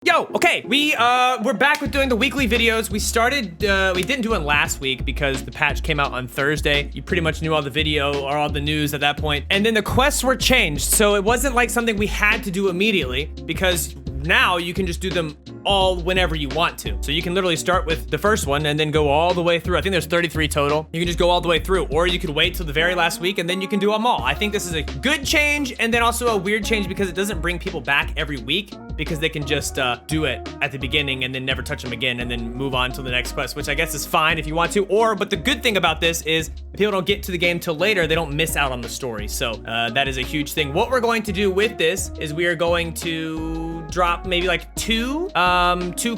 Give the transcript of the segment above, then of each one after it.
Yo, okay, we're back with doing the weekly videos. We didn't do one last week because the patch came out on Thursday. You pretty much knew all the video or all the news at that point. And then the quests were changed, so it wasn't like something we had to do immediately because now you can just do them all whenever you want to. So you can literally start with the first one and then go all the way through. I think there's 33 total. You can just go all the way through, or you could wait till the very last week and then you can do them all. I think this is a good change and then also a weird change because it doesn't bring people back every week because they can just do it at the beginning and then never touch them again and then move on to the next quest, which I guess is fine if you want to. But the good thing about this is if people don't get to the game till later, they don't miss out on the story. So that is a huge thing. What we're going to do with this is we are going to drop maybe like two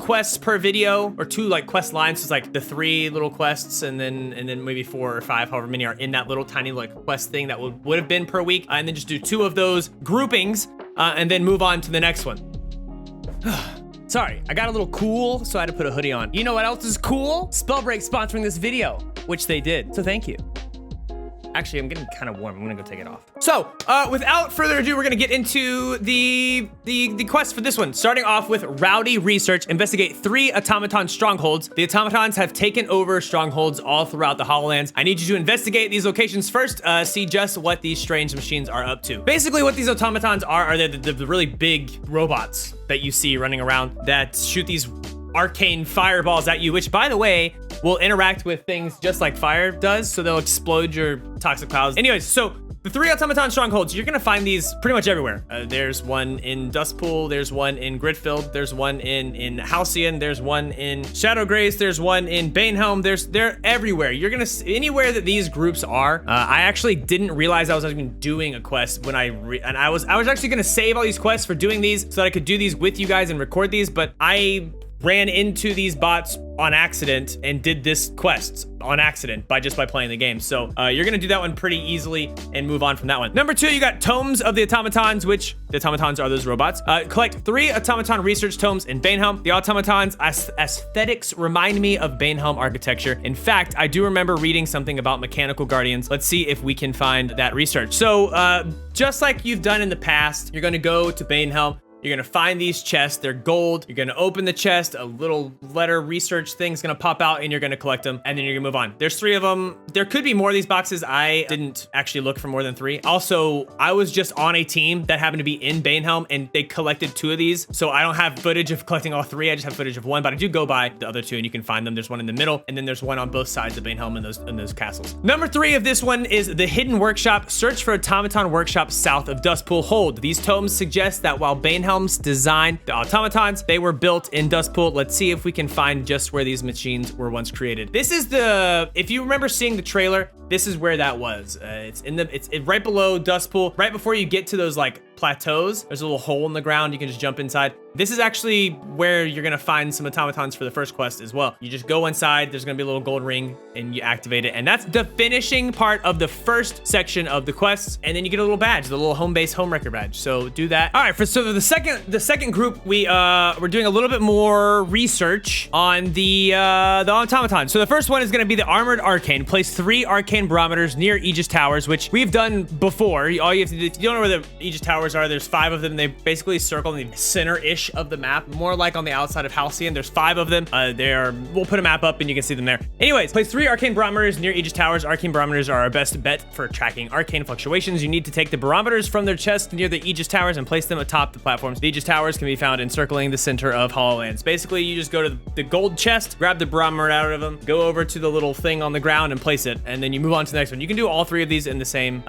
quests per video, or two like quest lines. So it's like the 3 little quests and then maybe 4 or 5, however many are in that little tiny like quest thing that would have been per week, and then just do 2 of those groupings and then move on to the next one. Sorry, I got a little cool, so I had to put a hoodie on. You know what else is cool? Spellbreak sponsoring this video, which they did, so thank you. Actually, I'm getting kind of warm. I'm gonna go take it off. So, without further ado, we're gonna get into the quest for this one. Starting off with Rowdy Research. Investigate 3 automaton strongholds. The automatons have taken over strongholds all throughout the Hollow-Lands. I need you to investigate these locations first, see just what these strange machines are up to. Basically, what these automatons are the really big robots that you see running around that shoot these arcane fireballs at you, which, by the way, will interact with things just like fire does, so they'll explode your toxic clouds. Anyways, so the 3 automaton strongholds, you're gonna find these pretty much everywhere. There's one in Dustpool, there's one in Gridfield, there's one in Halcyon, there's one in Shadowgrace, there's one in Banehelm, they're everywhere. You're gonna see anywhere that these groups are. I actually didn't realize I was even doing a quest when I was actually gonna save all these quests for doing these so that I could do these with you guys and record these, but I ran into these bots on accident and did this quest on accident by playing the game. So you're gonna do that one pretty easily and move on from that one. Number 2, you got Tomes of the Automatons, which the automatons are those robots. Collect 3 automaton research tomes in Banehelm. The automatons aesthetics remind me of Banehelm architecture. In fact, I do remember reading something about mechanical guardians. Let's see if we can find that research. So just like you've done in the past, you're gonna go to Banehelm. You're gonna find these chests, they're gold. You're gonna open the chest, a little letter research thing's gonna pop out and you're gonna collect them and then you're gonna move on. There's 3 of them. There could be more of these boxes. I didn't actually look for more than 3. Also, I was just on a team that happened to be in Banehelm and they collected 2 of these. So I don't have footage of collecting all 3, I just have footage of 1, but I do go by the other 2 and you can find them. There's one in the middle and then there's one on both sides of Banehelm in those castles. Number 3 of this one is the Hidden Workshop. Search for Automaton Workshop south of Dustpool Hold. These tomes suggest that while Banehelm's designed the automatons, they were built in Dustpool. Let's see if we can find just where these machines were once created. This is if you remember seeing the trailer, this is where that was. It's right below Dustpool, right before you get to those like plateaus. There's a little hole in the ground. You can just jump inside. This is actually where you're gonna find some automatons for the first quest as well. You just go inside, there's gonna be a little gold ring and you activate it. And that's the finishing part of the first section of the quests. And then you get a little badge, the little home base homewrecker badge. So do that. All right, so the second group, we're doing a little bit more research on the automatons. So the first one is gonna be the Armored Arcane. Place 3 Arcane Barometers near Aegis Towers, which we've done before. All you have to do, if you don't know where the Aegis Towers are, there's 5 of them. They basically circle in the center-ish of the map, more like on the outside of Halcyon. There's 5 of them. We'll put a map up and you can see them there. Anyways, place 3 Arcane Barometers near Aegis Towers. Arcane Barometers are our best bet for tracking arcane fluctuations. You need to take the barometers from their chest near the Aegis Towers and place them atop the platforms. The Aegis Towers can be found encircling the center of Hollow-Lands. Basically, you just go to the gold chest, grab the barometer out of them, go over to the little thing on the ground and place it, and then you move on to the next one. You can do all 3 of these in the same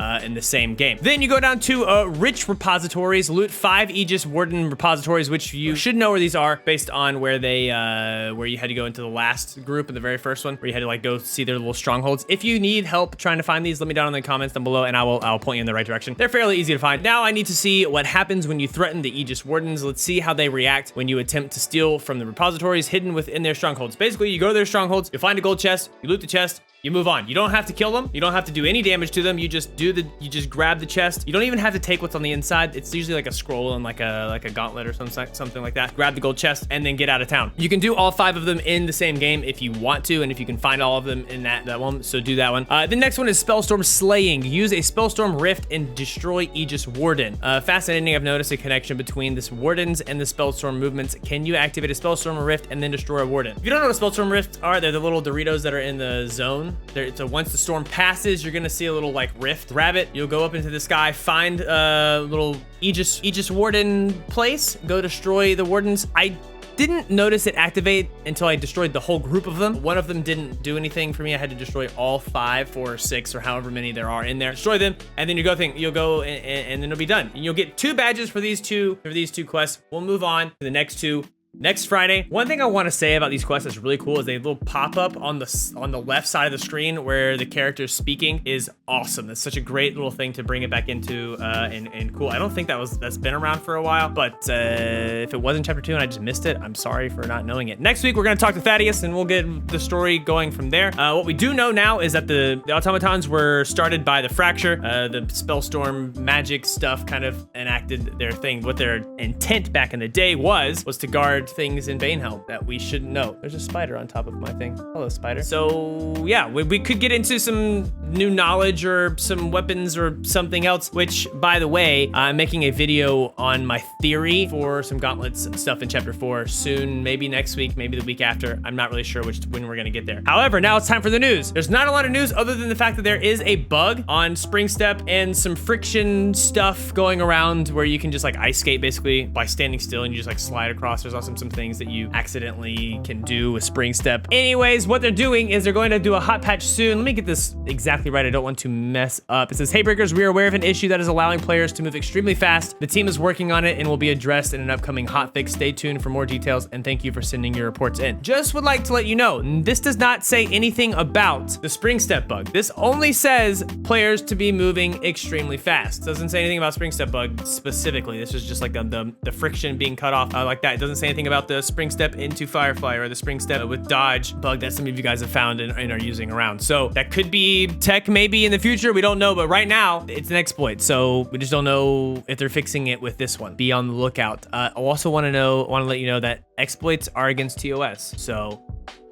game. Then you go down to Rich Repositories, loot 5 Aegis Warden Repositories, which you should know where these are based on where you had to go into the last group in the very first one, where you had to like go see their little strongholds. If you need help trying to find these, let me down in the comments down below and I'll point you in the right direction. They're fairly easy to find. Now I need to see what happens when you threaten the Aegis Wardens. Let's see how they react when you attempt to steal from the repositories hidden within their strongholds. Basically, you go to their strongholds, you find a gold chest, you loot the chest, you move on. You don't have to kill them. You don't have to do any damage to them. You just grab the chest. You don't even have to take what's on the inside. It's usually like a scroll and like a gauntlet or something like that. Grab the gold chest and then get out of town. You can do all 5 of them in the same game if you want to, and if you can find all of them in that one, so do that one. The next one is Spellstorm Slaying. Use a Spellstorm Rift and destroy Aegis Warden. Fascinating. I've noticed a connection between this Wardens and the Spellstorm movements. Can you activate a Spellstorm Rift and then destroy a Warden? If you don't know what Spellstorm Rifts are, they're the little Doritos that are in the zone. So once the storm passes, you're gonna see a little like rift. Grab it. You'll go up into the sky, find a little Aegis Warden place. Go destroy the Wardens. I didn't notice it activate until I destroyed the whole group of them. One of them didn't do anything for me. I had to destroy all 5, 4, or 6, or however many there are in there. Destroy them, and then you'll go and then it'll be done. And you'll get 2 badges for these two quests. We'll move on to the next 2 next Friday. One thing I want to say about these quests that's really cool is they little pop-up on the left side of the screen where the character's speaking is awesome. That's such a great little thing to bring it back into and cool. I don't think that's been around for a while, but if it was in chapter 2 and I just missed it, I'm sorry for not knowing it. Next week we're gonna talk to Thaddeus and we'll get the story going from there. What we do know now is that the automatons were started by the fracture. The Spellstorm magic stuff kind of enacted their thing. What their intent back in the day was to guard things in Banehelm that we shouldn't know. There's a spider on top of my thing. Hello, spider. So yeah, we could get into some new knowledge or some weapons or something else, which by the way, I'm making a video on my theory for some gauntlets and stuff in chapter 4 soon, maybe next week, maybe the week after. I'm not really sure when we're gonna get there. However, now it's time for the news. There's not a lot of news other than the fact that there is a bug on Spring Step and some friction stuff going around where you can just like ice skate basically by standing still and you just like slide across. There's also some things that you accidentally can do with Spring Step. Anyways, what they're doing is they're going to do a hot patch soon. Let me get this exactly right. I don't want to mess up. It says, "Hey Breakers, we are aware of an issue that is allowing players to move extremely fast. The team is working on it and will be addressed in an upcoming hotfix. Stay tuned for more details and thank you for sending your reports in." Just would like to let you know, this does not say anything about the Spring Step bug. This only says players to be moving extremely fast. Doesn't say anything about Spring Step bug specifically. This is just like the friction being cut off like that. It doesn't say anything about the Spring Step into Firefly or the Spring Step with dodge bug that some of you guys have found and are using around. So that could be tech maybe in the future. We don't know, but right now it's an exploit. So we just don't know if they're fixing it with this one. Be on the lookout. I also want to let you know that exploits are against TOS. So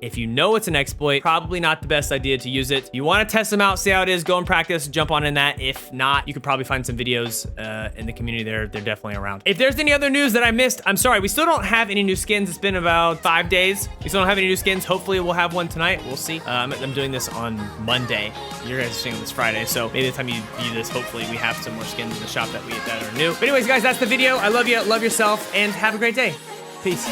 if you know it's an exploit, probably not the best idea to use it. You want to test them out, see how it is, go and practice, jump on in that. If not, you could probably find some videos in the community there. They're definitely around. If there's any other news that I missed, I'm sorry. We still don't have any new skins. It's been about 5 days. We still don't have any new skins. Hopefully we'll have one tonight. We'll see. I'm doing this on Monday. You guys are seeing this Friday. So maybe the time you view this, hopefully we have some more skins in the shop that are new. But anyways, guys, that's the video. I love you. Love yourself and have a great day. Peace.